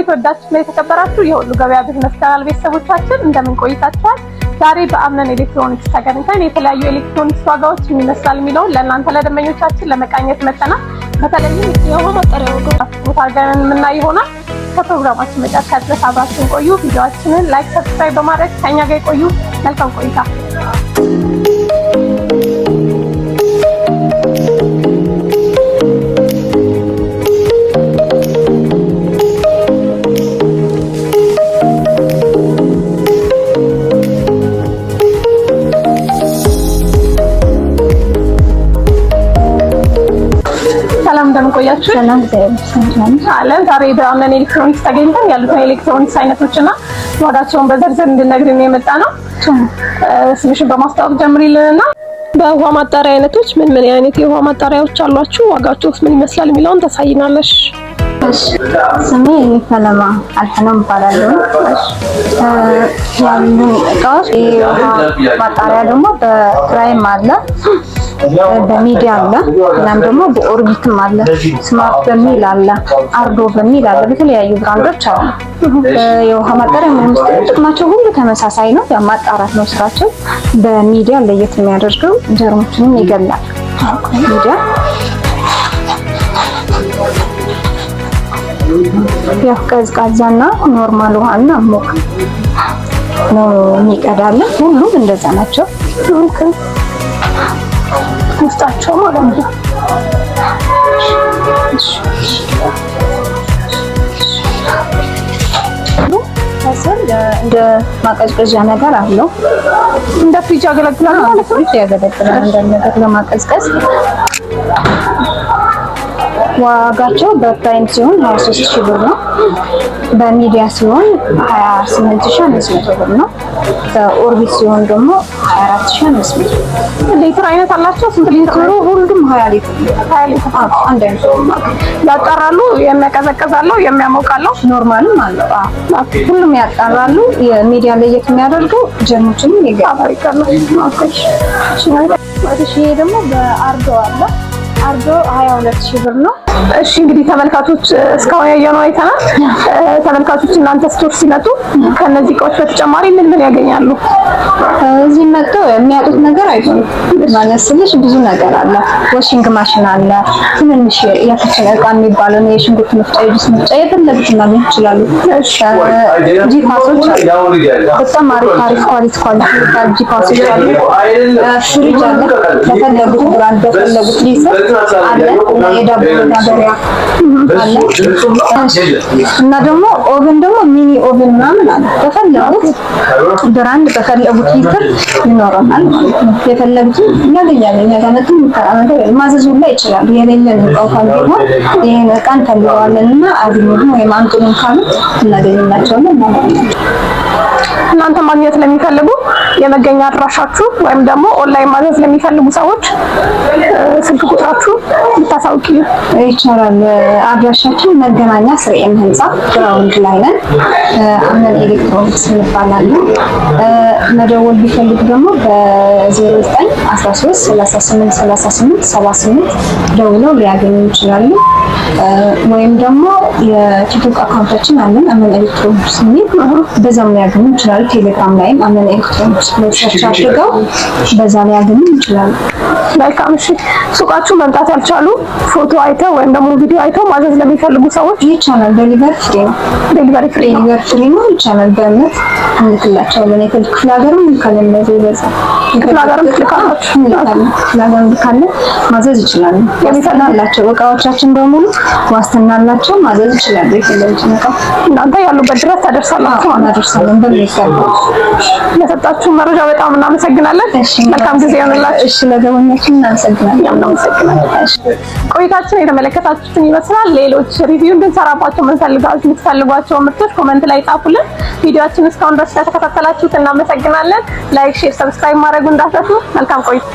የተወዳችሁና የተከበራችሁ የሁሉ ገበያ ቢዝነስ ቻናል ቤተሰቦቻችን እንደምን ቆይታችኋል? ዛሬ በአምነን ኤሌክትሮኒክስ ተገናኝተን የተለያዩ ኤሌክትሮኒክስ ዋጋዎች ምን ይመስላል የሚለውን ለእናንተ ለደንበኞቻችን ለመቃኘት መጥተናል። በተለይም የውሃ ማጣሪያ ዋጋዎችን የምናይ ይሆናል። ከፕሮግራማችን መጨረሻ ድረስ አብራችሁን ቆዩ። ቪዲዮአችንን ላይክ፣ ሰብስክራይብ በማድረግ ከኛ ጋር ቆዩ። መልካም ቆይታ። እንደምን ቆያችሁ? ሰላም ዘይም አለ። ዛሬ በአምነን ኤሌክትሮኒክስ ተገኝተን ያሉትን ኤሌክትሮኒክስ አይነቶችና ዋጋቸውን በዝርዝር እንድነግርን የመጣ ነው። ስምሽን በማስተዋወቅ ጀምሪልንና በውሃ ማጣሪያ አይነቶች ምን አይነት የውሃ ማጣሪያዎች አሏችሁ፣ ዋጋቸውስ ምን ይመስላል የሚለውን ታሳይናለሽ። ስሜ ፈለማ አልሐናም ባላለው ያሉን እቃዎች የውሃ ማጣሪያ ደግሞ በፕራይም አለ፣ በሚዲያ አለ፣ እናም ደግሞ በኦርቢትም አለ፣ ስማርት በሚል አለ፣ አርዶ በሚል አለ። በተለያዩ ብራንዶች አሉ። የውሃ ማጣሪያ ምንም ጥቅማቸው ሁሉ ተመሳሳይ ነው። ማጣራት ነው ስራቸው። በሚዲያ ለየት የሚያደርገው ጀርሞችንም ይገላል። ሚዲያ ያው ቀዝቃዛና ኖርማል ውሃና ሞቅ ነው የሚቀዳለን። ሁሉም እንደዛ ናቸው። ውስጣቸው ማለት ነው። ከስር እንደ ማቀዝቀዣ ነገር አለው። እንደ ፍሪጅ ያገለግላል ማለት ነው። ያገለግላል እንደ ነገር ለማቀዝቀዝ። ዋጋቸው በፕራይም ሲሆን 23000 ብር ነው። በሚዲያ ሲሆን 28500 ብር ነው። በኦርቢት ሲሆን ደግሞ 24500 ብር። ሊትር አይነት አላቸው። ስንት ሊትር ነው? ሁሉም 20 ሊትር 20 ሊትር አንድ አይነት ነው። ያጣራሉ፣ የሚያቀዘቅዛለው፣ የሚያሞቃለው ኖርማልም አለው። ሁሉም ያጣራሉ። የሚዲያ ለየት የሚያደርገው ጀርሞችን ይገባል። እሺ ይሄ ደግሞ በአርዶ አለ። አርዶ 22000 ብር ነው። እሺ እንግዲህ ተመልካቾች እስካሁን ያየነው አይተናል። ተመልካቾች እናንተ ስቶር ሲመጡ ከነዚህ እቃዎች በተጨማሪ ምን ያገኛሉ? እዚህ መጥተው የሚያጡት ነገር አይሆንም ማለት ስልሽ ብዙ ነገር አለ። ዋሺንግ ማሽን አለ። ትንንሽ የኪችን እቃ የሚባለው የሽንኩርት መፍጫ፣ የጁስ መፍጫ የፈለጉትን ማግኘት ይችላሉ። ጂፓሶች በጣም አሪፍ ኳሊቲ ጂፓሶች አሉ። ፍሪጅ አለ። በፈለጉት ብራንድ በፈለጉት ሊስር አለ። የዳቦ ማደሪያ አለ። እና ደግሞ ኦቨን ደግሞ ሚኒ ኦቨን ምናምን አለ። በፈለጉት ብራንድ በፈለጉት ሊትር ይኖረናል ማለት ነው። የፈለጉትን እናገኛለን። ያጋነቱን ነገር ማዘዝ ሁላ ይችላሉ። የሌለን እቃው ካልሆነ ይሄን እቃ እንፈልገዋለንና አግኙን ወይም አንጡን ካሉ እናገኝላቸዋለን ማለት ነው። እናንተ ማግኘት ለሚፈልጉ የመገኛ አድራሻችሁ ወይም ደግሞ ኦንላይን ማዘዝ ለሚፈልጉ ሰዎች ስልክ ቁጥራችሁ ልታሳውቂ ይቻላል። አድራሻችን መገናኛ ስርኤም ህንጻ ግራውንድ ላይ ነን። አምነን ኤሌክትሮኒክስ እንባላለን። መደወል ቢፈልጉ ደግሞ በ0913 38 38 78 ደውለው ሊያገኙ ይችላሉ። ወይም ደግሞ የቲክቶክ አካውንታችን አለን አምነን ኤሌክትሮኒክስ የሚል በዛም ሊያገኙ ይችላሉ። ቴሌግራም ላይም አምነን ኤሌክትሮኒክስ ሰርች አድርገው በዛ ሊያገኙ ይችላሉ። መልካም። እሺ ሱቃችሁ መምጣት ያልቻሉ ፎቶ አይተው ወይም ደግሞ ቪዲዮ አይተው ማዘዝ ለሚፈልጉ ሰዎች ይቻላል። ዴሊቨሪ ፍሪ ነው። ዴሊቨሪ ፍሪ ነው። ይቻላል። በእምነት እንልክላቸዋለን። ክፍለ ሀገርም ካለን ክፍለ ሀገርም ካለን ማዘዝ ይችላሉ። የሚፈልጋቸው እቃዎቻችን በሙሉ ዋስትና አላቸው። ማዘዝ ይችላሉ። የፈለጉትን እቃ እናንተ ያሉበት ድረስ ታደርሳላችሁ። እናደርሳለን በሚገባ። ለሰጣችሁ መረጃ በጣም እናመሰግናለን። መልካም ጊዜ ይሁንላችሁ። እሺ ለደወኛችን እናመሰግናለን። ቆይታችን የተመለከታችሁትን ይመስላል። ሌሎች ሪቪው እንድንሰራባቸው የምትፈልጓቸው ምርቶች ኮሜንት ላይ ጻፉልን። ቪዲዮአችን እስካሁን ድረስ ስለተከታተላችሁት እናመሰግናለን። ላይክ፣ ሼር፣ ሰብስክራይብ ማድረጉ እንዳትረሱ። መልካም ቆይታ።